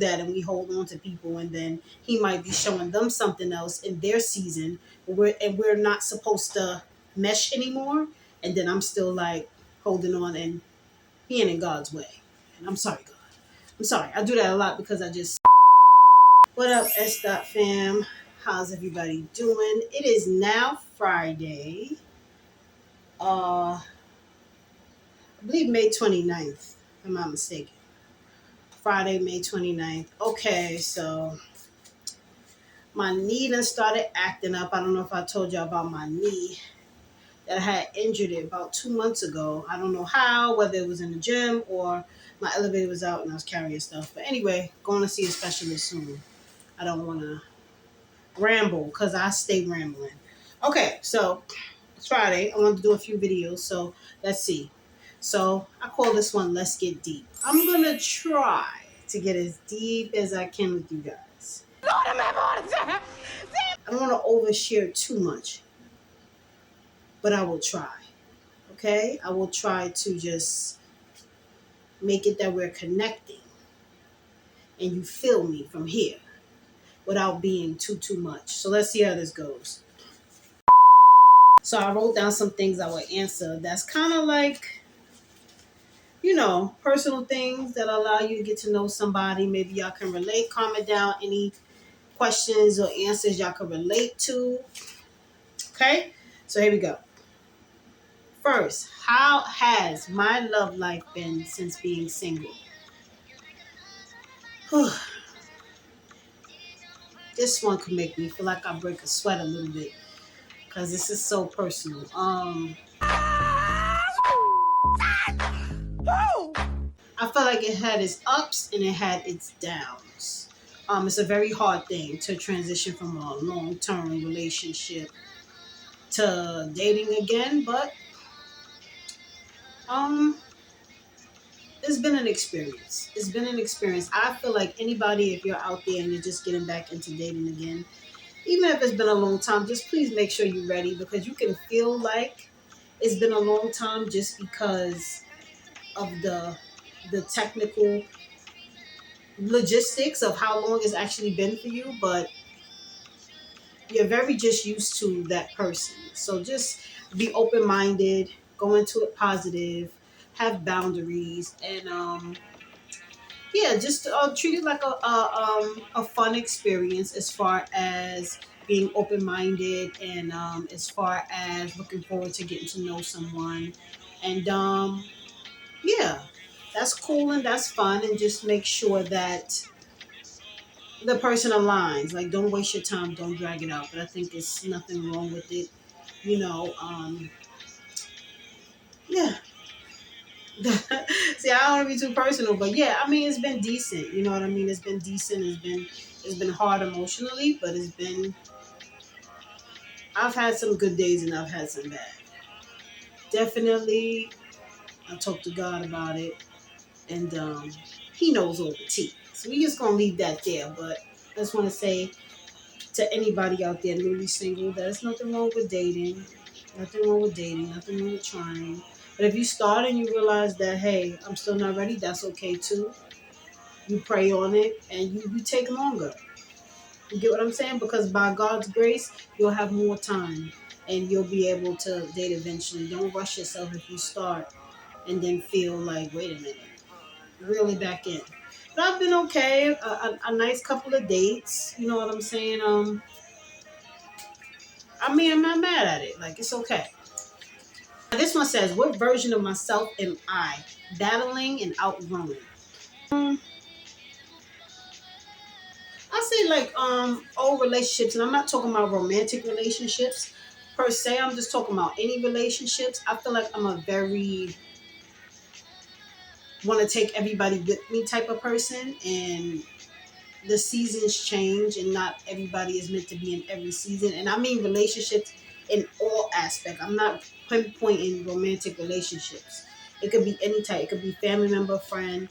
that and we hold on to people, and then he might be showing them something else in their season, we're not supposed to mesh anymore. And then I'm still like holding on and being in God's way. And I'm sorry, God. I'm sorry. I do that a lot because I just. What up, S. Fam? How's everybody doing? It is now Friday. I believe May 29th, if I'm not mistaken. Friday, May 29th. Okay, so my knee done started acting up. I don't know if I told you about my knee that I had injured it about 2 months ago. I don't know how, whether it was in the gym or my elevator was out and I was carrying stuff. But anyway, going to see a specialist soon. I don't want to ramble because I stay rambling. Okay, so it's Friday. I wanted to do a few videos, so let's see. So I call this one Let's Get Deep. I'm going to try to get as deep as I can with you guys. I don't want to overshare too much, but I will try. Okay? I will try to just make it that we're connecting and you feel me from here without being too much. So let's see how this goes. So I wrote down some things I would answer that's kind of like, personal things that allow you to get to know somebody. Maybe y'all can relate. Comment down any questions or answers y'all can relate to. Okay? So here we go. First, how has my love life been since being single? This one could make me feel like I break a sweat a little bit because this is so personal. I felt like it had its ups and it had its downs. It's a very hard thing to transition from a long-term relationship to dating again, but it's been an experience. It's been an experience. I feel like anybody, if you're out there and you're just getting back into dating again, even if it's been a long time, just please make sure you're ready, because you can feel like it's been a long time just because of the technical logistics of how long it's actually been for you, but you're very just used to that person. So just be open-minded, go into it positive, have boundaries, and just treat it like a fun experience as far as being open-minded, and as far as looking forward to getting to know someone. And yeah, that's cool and that's fun, and just make sure that the person aligns. Like, don't waste your time, don't drag it out. But I think there's nothing wrong with it, yeah. See, I don't want to be too personal, but yeah, I mean, it's been decent. You know what I mean? It's been decent. It's been hard emotionally, but I've had some good days and I've had some bad. Definitely, I talked to God about it, and He knows all the tea. So we just gonna leave that there. But I just want to say to anybody out there newly single, there's nothing wrong with dating. Nothing wrong with dating. Nothing wrong with trying. But if you start and you realize that, hey, I'm still not ready, that's okay too. You pray on it and you take longer. You get what I'm saying? Because by God's grace, you'll have more time and you'll be able to date eventually. Don't rush yourself if you start and then feel like, wait a minute, really back in. But I've been okay. A nice couple of dates. You know what I'm saying? I mean, I'm not mad at it. Like, it's okay. This one says, what version of myself am I battling and outgrowing? I say like old relationships, and I'm not talking about romantic relationships per se. I'm just talking about any relationships. I feel like I'm a very want to take everybody with me type of person, and the seasons change and not everybody is meant to be in every season. And I mean relationships in all aspects. I'm not pinpointing romantic relationships. It could be any type. It could be family member, friend,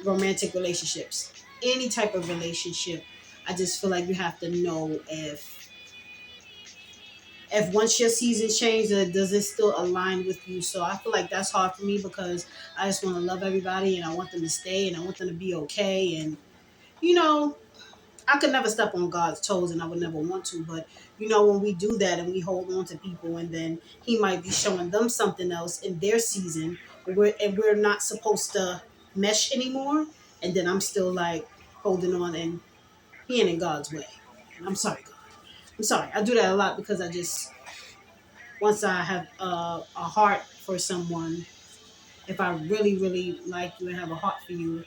romantic relationships, any type of relationship. I just feel like you have to know if once your season changes, does it still align with you? So I feel like that's hard for me because I just want to love everybody and I want them to stay and I want them to be okay. And you know, I could never step on God's toes and I would never want to, but when we do that and we hold on to people and then he might be showing them something else in their season and we're not supposed to mesh anymore. And then I'm still like holding on and he ain't in God's way. I'm sorry, God. I'm sorry. I do that a lot because I just, once I have a heart for someone, if I really, really like you and have a heart for you,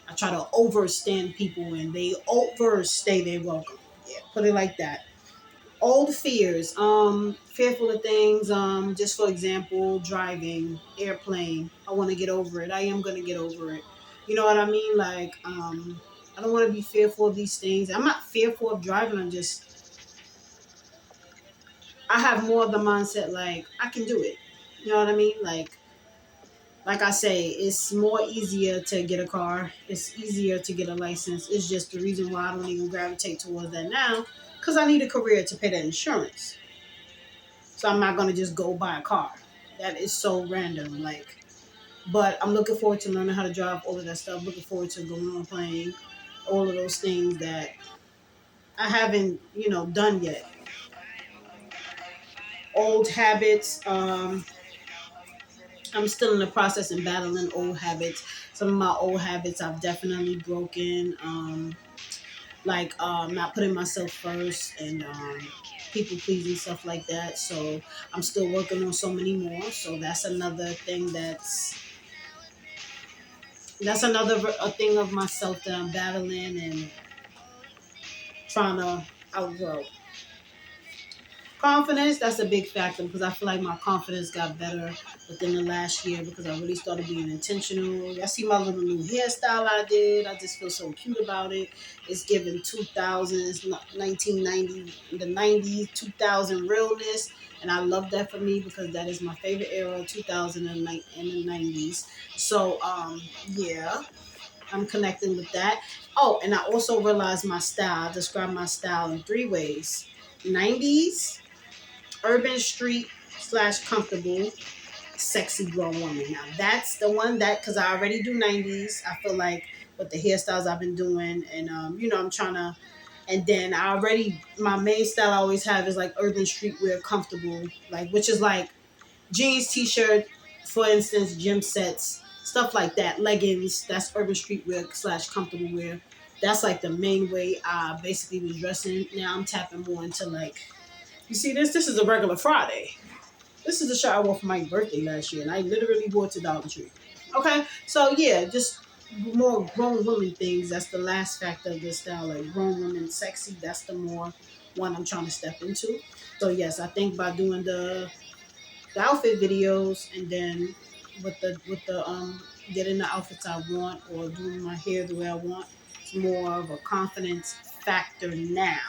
I try to overstand people and they overstay their welcome. Yeah, put it like that. Old fears, fearful of things, just for example, driving, airplane. I want to get over it. I am going to get over it. You know what I mean? Like, I don't want to be fearful of these things. I'm not fearful of driving. I have more of the mindset like I can do it. You know what I mean? Like I say, it's more easier to get a car. It's easier to get a license. It's just the reason why I don't even gravitate towards that now, because I need a career to pay that insurance. So I'm not gonna just go buy a car. That is so random. But I'm looking forward to learning how to drive, all of that stuff. Looking forward to going on a plane, all of those things that I haven't, done yet. Old habits. I'm still in the process and battling old habits. Some of my old habits I've definitely broken. Not putting myself first and people pleasing, stuff like that. So I'm still working on so many more. So that's another thing that's another a thing of myself that I'm battling and trying to outgrow. Confidence, that's a big factor because I feel like my confidence got better within the last year because I really started being intentional. Y'all see my little new hairstyle I did. I just feel so cute about it. It's giving 2000s, 1990, the 90s, 2000 realness. And I love that for me because that is my favorite era, 2000 and the 90s. So, yeah, I'm connecting with that. Oh, and I also realized my style. I describe my style in three ways: 90s, urban street slash comfortable, sexy grown woman. Now that's the one that, because I already do 90s. I feel like with the hairstyles I've been doing, and I'm trying to. And then I already, my main style I always have is like urban streetwear, comfortable, like which is like jeans, t-shirt, for instance, gym sets, stuff like that, leggings. That's urban streetwear slash comfortable wear. That's like the main way I basically was dressing. Now I'm tapping more into like, you see this? This is a regular Friday. This is the shirt I wore for my birthday last year, and I literally wore it to Dollar Tree. Okay, so yeah, just more grown woman things. That's the last factor of this style, like grown woman sexy. That's the more one I'm trying to step into. So yes, I think by doing the outfit videos and then with the getting the outfits I want or doing my hair the way I want, it's more of a confidence factor now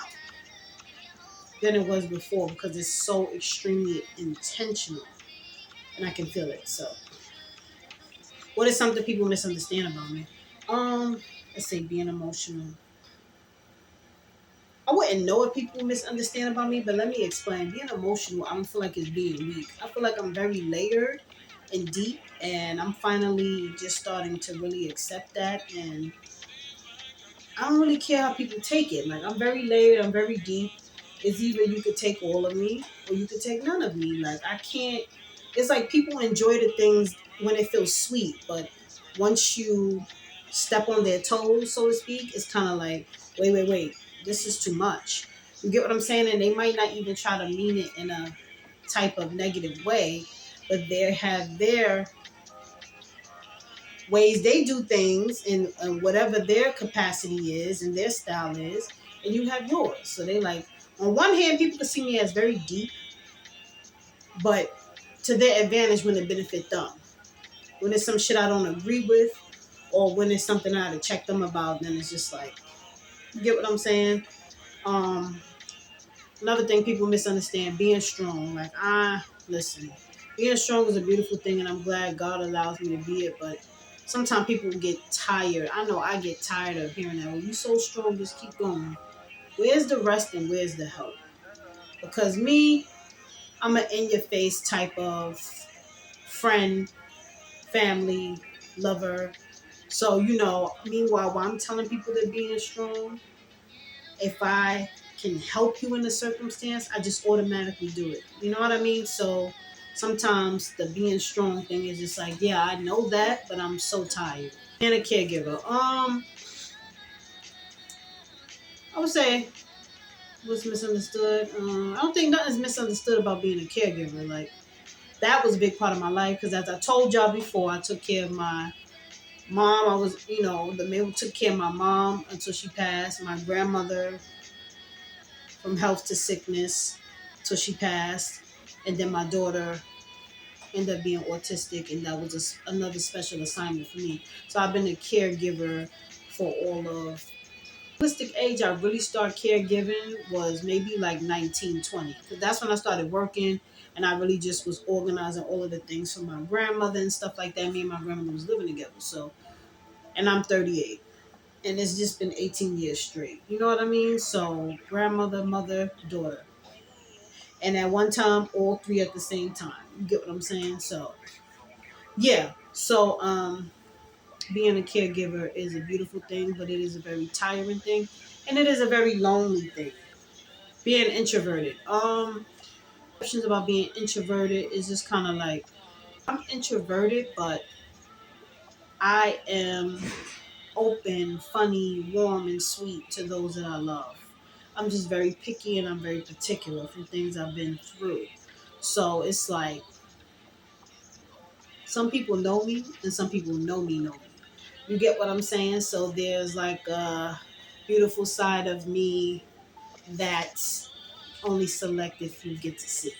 than it was before because it's so extremely intentional and I can feel it. So, what is something people misunderstand about me? Let's say being emotional. I wouldn't know what people misunderstand about me, but let me explain. Being emotional, I don't feel like it's being weak. I feel like I'm very layered and deep, and I'm finally just starting to really accept that and I don't really care how people take it. Like I'm very layered, I'm very deep. It's either you could take all of me or you could take none of me. Like I can't. It's like people enjoy the things when it feels sweet, but once you step on their toes, so to speak, it's kind of like, wait, this is too much. You get what I'm saying? And they might not even try to mean it in a type of negative way, but they have their ways they do things and whatever their capacity is and their style is, and you have yours. So they like, on one hand, people can see me as very deep, but to their advantage when it benefit them. When it's some shit I don't agree with, or when it's something I had to check them about, then it's just like, you get what I'm saying? Um, Another thing people misunderstand, being strong. Like, listen, being strong is a beautiful thing, and I'm glad God allows me to be it. But sometimes people get tired. I know I get tired of hearing that. Well, you so strong, just keep going. Where's the rest and where's the help? Because me, I'm an in your face type of friend, family, lover. So, meanwhile, while I'm telling people they're being strong, if I can help you in the circumstance, I just automatically do it. You know what I mean? So sometimes the being strong thing is just like, yeah, I know that, but I'm so tired. Being a caregiver, I would say what's misunderstood. I don't think nothing's misunderstood about being a caregiver. Like that was a big part of my life because, as I told y'all before, I took care of my mom. I was, the man took care of my mom until she passed. My grandmother from health to sickness till she passed, and then my daughter ended up being autistic, and that was another special assignment for me. So I've been a caregiver for all of realistic age. I really started caregiving was maybe like 19, 20, because that's when I started working, and I really just was organizing all of the things for my grandmother and stuff like that. Me and my grandmother was living together. So, and I'm 38, and it's just been 18 years straight. You know what I mean? So grandmother, mother, daughter, and at one time all three at the same time. You get what I'm saying? So yeah. So being a caregiver is a beautiful thing, but it is a very tiring thing, and it is a very lonely thing. Being introverted. Questions about being introverted is just kind of like, I'm introverted, but I am open, funny, warm, and sweet to those that I love. I'm just very picky and I'm very particular from things I've been through. So it's like some people know me and some people know me. You get what I'm saying? So there's like a beautiful side of me that's only selected few get to see.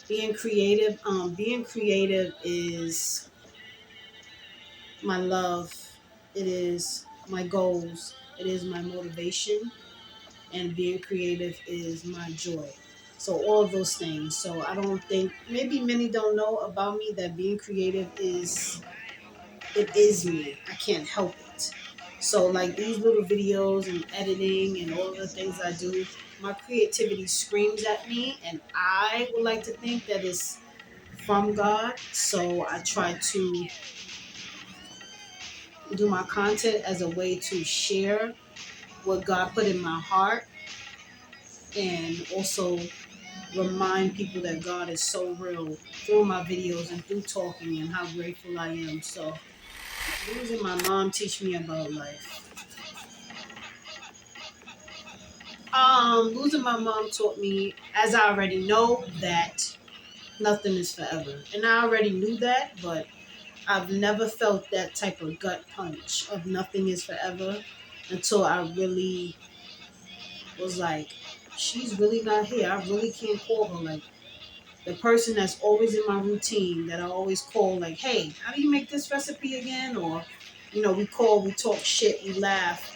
Being creative is my love. It is my goals. It is my motivation, and being creative is my joy. So all of those things. So I don't think maybe many don't know about me that being creative is me. I can't help it. So like these little videos and editing and all of the things I do, my creativity screams at me, and I would like to think that it's from God. So I try to do my content as a way to share what God put in my heart, and also remind people that God is so real through my videos and through talking and how grateful I am. So losing my mom teach me about life. Losing my mom taught me, as I already know, that nothing is forever. And I already knew that, but I've never felt that type of gut punch of nothing is forever until I really was like, she's really not here. I really can't call her. Like, the person that's always in my routine that I always call, like, hey, how do you make this recipe again? Or, we call, we talk shit, we laugh.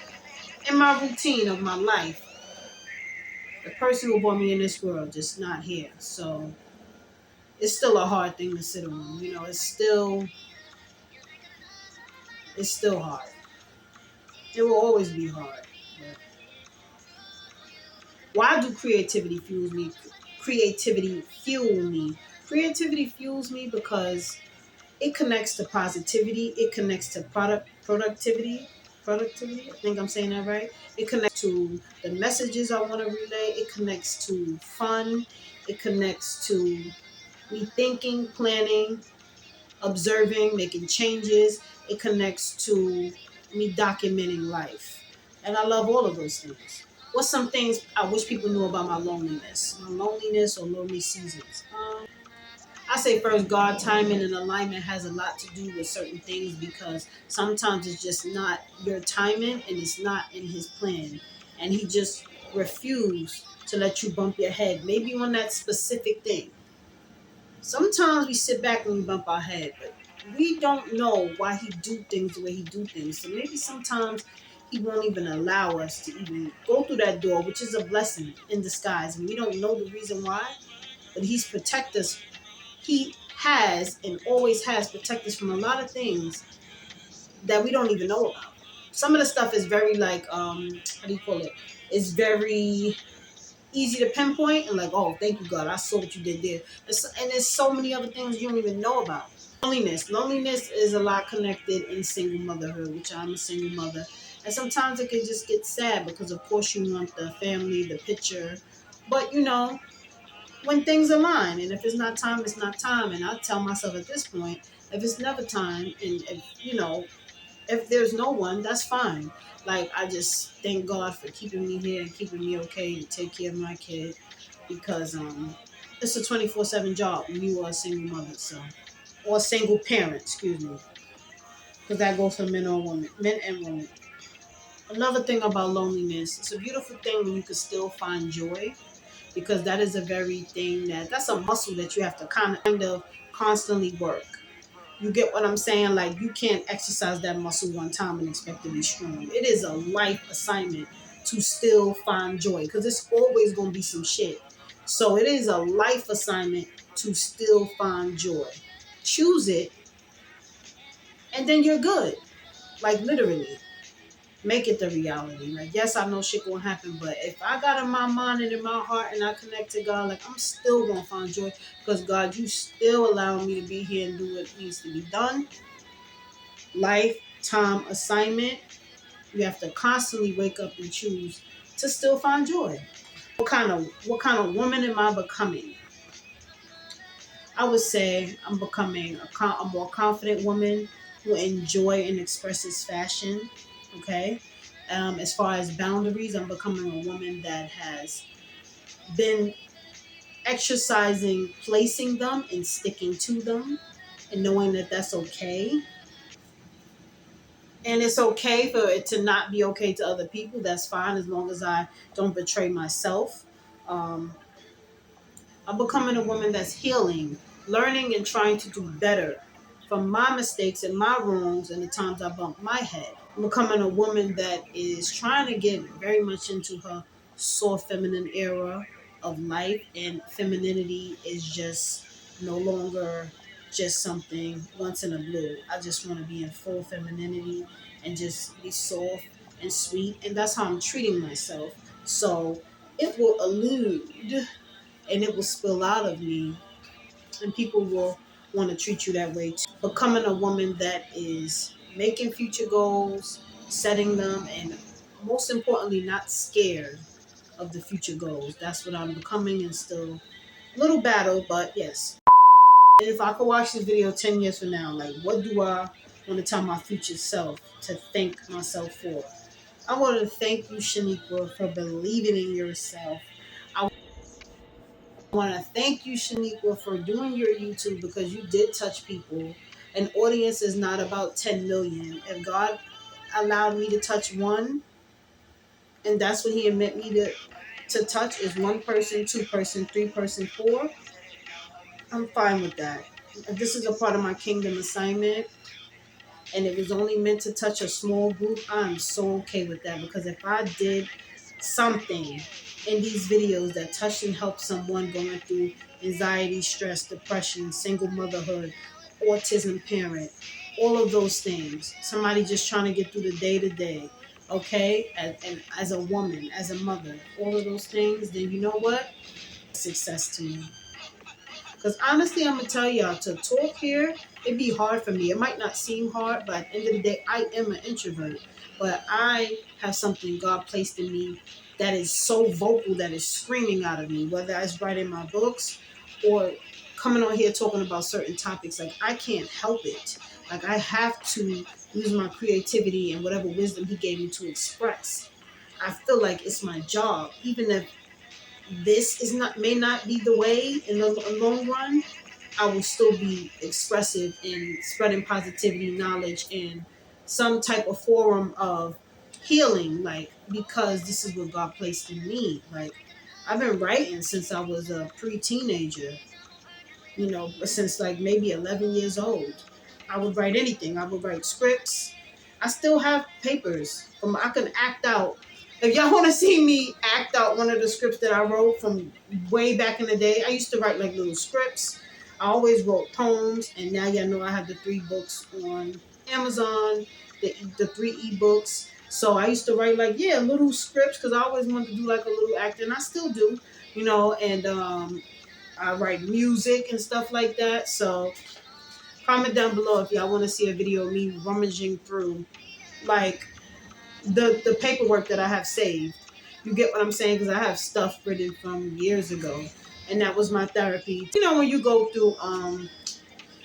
In my routine of my life, the person who brought me in this world just not here. So it's still a hard thing to sit on. It's still hard. It will always be hard. But why do creativity fuels me? Creativity fuel me. Creativity fuels me because it connects to positivity. It connects to productivity. Productivity. I think I'm saying that right. It connects to the messages I want to relay. It connects to fun. It connects to me thinking, planning, observing, making changes. It connects to me documenting life. And I love all of those things. What's some things I wish people knew about my loneliness? My loneliness or lonely seasons? I say first, God timing and alignment has a lot to do with certain things, because sometimes it's just not your timing and it's not in His plan. And He just refused to let you bump your head, maybe on that specific thing. Sometimes we sit back and we bump our head, but we don't know why He do things the way He do things. So maybe sometimes He won't even allow us to even go through that door, which is a blessing in disguise. And we don't know the reason why, but He's protect us. He has and always has protected us from a lot of things that we don't even know about. Some of the stuff is very like, how do you call it? It's very easy to pinpoint and like, oh, thank you, God, I saw what you did there. And there's so many other things you don't even know about. Loneliness is a lot connected in single motherhood, which I'm a single mother. And sometimes it can just get sad because, of course, you want the family, the picture. But, when things align, and if it's not time, it's not time. And I tell myself at this point, if it's never time, and if there's no one, that's fine. Like, I just thank God for keeping me here and keeping me okay to take care of my kid, because it's a 24/7 job when you are a single mother, so, or a single parent, excuse me, because that goes for men and women. Another thing about loneliness, it's a beautiful thing when you can still find joy, because that is a very thing that's a muscle that you have to kind of constantly work. You get what I'm saying? Like, you can't exercise that muscle one time and expect to be strong. It is a life assignment to still find joy, because it's always going to be some shit. So it is a life assignment to still find joy. Choose it, and then you're good. Like, literally. Make it the reality. Like, yes, I know shit gonna happen, but if I got in my mind and in my heart and I connect to God, like, I'm still gonna find joy, because God, you still allow me to be here and do what needs to be done. Lifetime assignment. You have to constantly wake up and choose to still find joy. What kind of woman am I becoming? I would say I'm becoming a more confident woman who enjoy and expresses fashion. Okay. As far as boundaries, I'm becoming a woman that has been exercising, placing them and sticking to them, and knowing that that's okay. And it's okay for it to not be okay to other people. That's fine, as long as I don't betray myself. Um, I'm becoming a woman that's healing, learning, and trying to do better from my mistakes and my wrongs and the times I bumped my head. I'm becoming a woman that is trying to get very much into her soft feminine era of life, and femininity is just no longer just something once in a blue. I just want to be in full femininity and just be soft and sweet, and that's how I'm treating myself. So it will elude and it will spill out of me, and people will want to treat you that way too. Becoming a woman that is making future goals, setting them, and most importantly, not scared of the future goals. That's what I'm becoming, and still a little battle, but yes. And if I could watch this video 10 years from now, like, what do I want to tell my future self to thank myself for? I want to thank you, Shaniqua, for believing in yourself. I want to thank you, Shaniqua, for doing your YouTube, because you did touch people. An audience is not about 10 million. If God allowed me to touch one, and that's what He meant me to touch, is one person, two person, three person, four, I'm fine with that. If this is a part of my kingdom assignment, and it was only meant to touch a small group, I'm so okay with that, because if I did something in these videos that touched and helped someone going through anxiety, stress, depression, single motherhood, autism parent, all of those things, somebody just trying to get through the day to day, okay, and as a woman, as a mother, all of those things, then you know what? Success to me. Because honestly, I'm gonna tell y'all, to talk here, it'd be hard for me. It might not seem hard, but at the end of the day, I am an introvert. But I have something God placed in me that is so vocal, that is screaming out of me, whether it's writing my books or coming on here talking about certain topics. Like, I can't help it. Like, I have to use my creativity and whatever wisdom He gave me to express. I feel like it's my job, even if this is not may not be the way in the long run. I will still be expressive in spreading positivity, knowledge, and some type of forum of healing, like, because this is what God placed in me. Like, I've been writing since I was a pre-teenager, since like maybe 11 years old. I would write anything. I would write scripts. I still have papers from I can act out. If y'all want to see me act out one of the scripts that I wrote from way back in the day, I used to write like little scripts. I always wrote poems, and now y'all know I have the 3 books on Amazon, the 3 ebooks. So I used to write like, yeah, little scripts, because I always wanted to do like a little acting. I still do, and I write music and stuff like that. So Comment down below if y'all want to see a video of me rummaging through like the paperwork that I have saved. You get what I'm saying? Because I have stuff written from years ago, and that was my therapy. You know, when you go through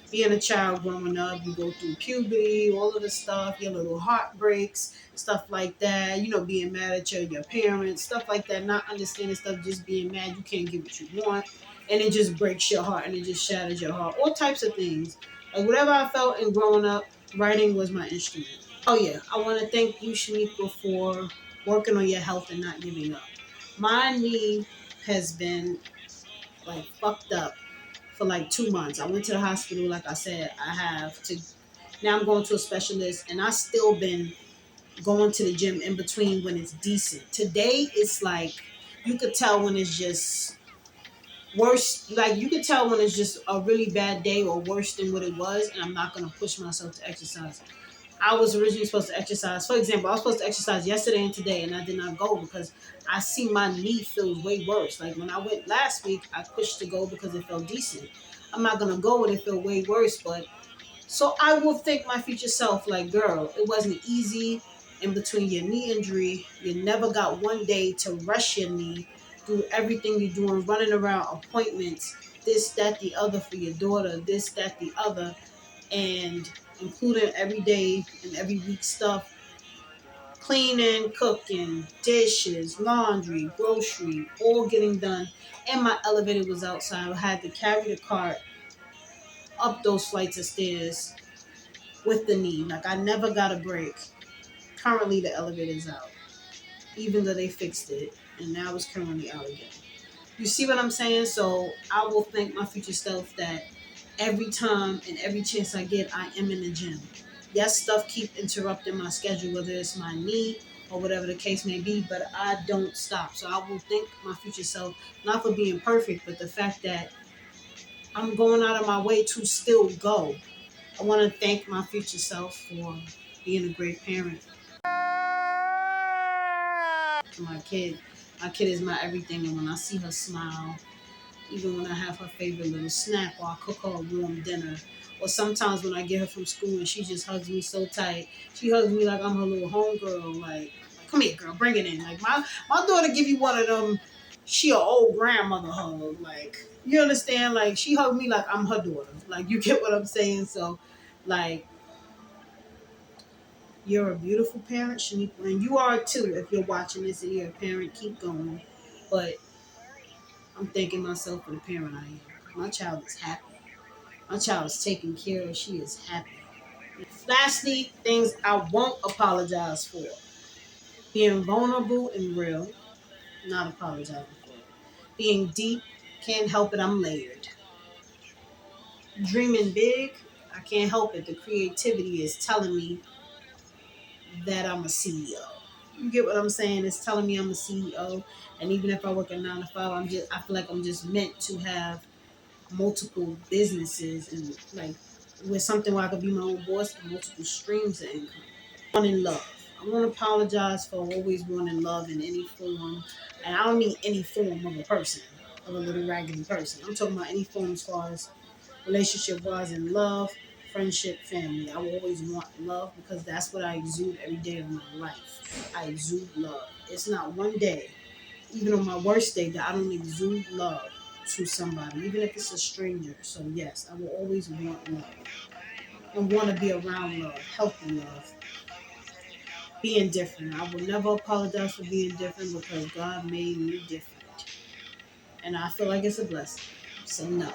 being a child growing up, you go through puberty, all of the stuff, your little heartbreaks, stuff like that. You know, being mad at your parents, stuff like that. Not understanding stuff, just being mad you can't get what you want, and it just breaks your heart and it just shatters your heart. All types of things. Like whatever I felt in growing up, writing was my instrument. Oh yeah, I want to thank you, Shanika, for working on your health and not giving up. My knee has been like fucked up for like 2 months. I went to the hospital, like I said, I have to. Now I'm going to a specialist, and I still been going to the gym in between when it's decent. Today it's like you could tell when it's just worse. Like you could tell when it's just a really bad day or worse than what it was, and I'm not gonna push myself to exercise. I was originally supposed to exercise. For example, I was supposed to exercise yesterday and today, and I did not go because I see my knee feels way worse. Like when I went last week, I pushed to go because it felt decent. I'm not gonna go when it felt way worse, but so I will thank my future self, like, girl, it wasn't easy in between your knee injury. You never got one day to rush your knee, do everything you're doing, running around appointments, this, that, the other for your daughter, this, that, the other, and including every day and every week stuff, cleaning, cooking, dishes, laundry, grocery, all getting done. And my elevator was outside. I had to carry the cart up those flights of stairs with the knee. Like I never got a break. Currently the elevator's out. Even though they fixed it. And now it's currently out again. You see what I'm saying? So I will thank my future self that every time and every chance I get, I am in the gym. Yes, stuff keep interrupting my schedule, whether it's my knee or whatever the case may be, but I don't stop. So I will thank my future self, not for being perfect, but the fact that I'm going out of my way to still go. I want to thank my future self for being a great parent to my kid. My kid is my everything, and when I see her smile, even when I have her favorite little snack or I cook her a warm dinner, or sometimes when I get her from school and she just hugs me so tight, she hugs me like I'm her little homegirl, like come here, girl, bring it in. Like my daughter give you one of them, she a old grandmother hug, like you understand? Like she hugged me like I'm her daughter. Like you get what I'm saying? So, like you're a beautiful parent, Shanika, and you are too. If you're watching this and you're a parent, keep going. But I'm thanking myself for the parent I am. My child is happy. My child is taken care of. She is happy. Lastly, things I won't apologize for. Being vulnerable and real, not apologizing for it. Being deep, can't help it, I'm layered. Dreaming big, I can't help it. The creativity is telling me that I'm a CEO. You get what I'm saying? It's telling me I'm a CEO. And even if I work a 9 to 5, I feel like I'm just meant to have multiple businesses and like with something where I could be my own boss and multiple streams of income. Wanting love. I want to apologize for always wanting love in any form. And I don't mean any form of a person, of a little raggedy person. I'm talking about any form as far as relationship wise in love, friendship, family. I will always want love because that's what I exude every day of my life. I exude love. It's not one day, even on my worst day, that I don't exude love to somebody, even if it's a stranger. So yes, I will always want love and want to be around love, healthy love, being different. I will never apologize for being different because God made me different. And I feel like it's a blessing. So no.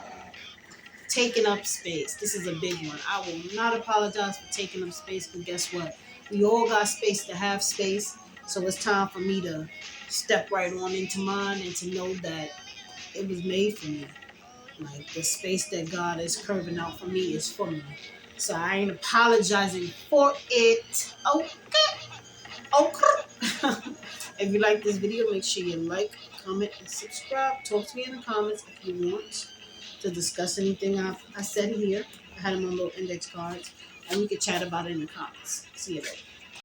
Taking up space. This is a big one. I will not apologize for taking up space, but guess what? We all got space to have space. So it's time for me to step right on into mine and to know that it was made for me. Like the space that God is curving out for me is for me. So I ain't apologizing for it. Okay. Okay. If you like this video, make sure you like, comment, and subscribe. Talk to me in the comments if you want to discuss anything I said here. I had them on little index cards, and we could chat about it in the comments. See you later.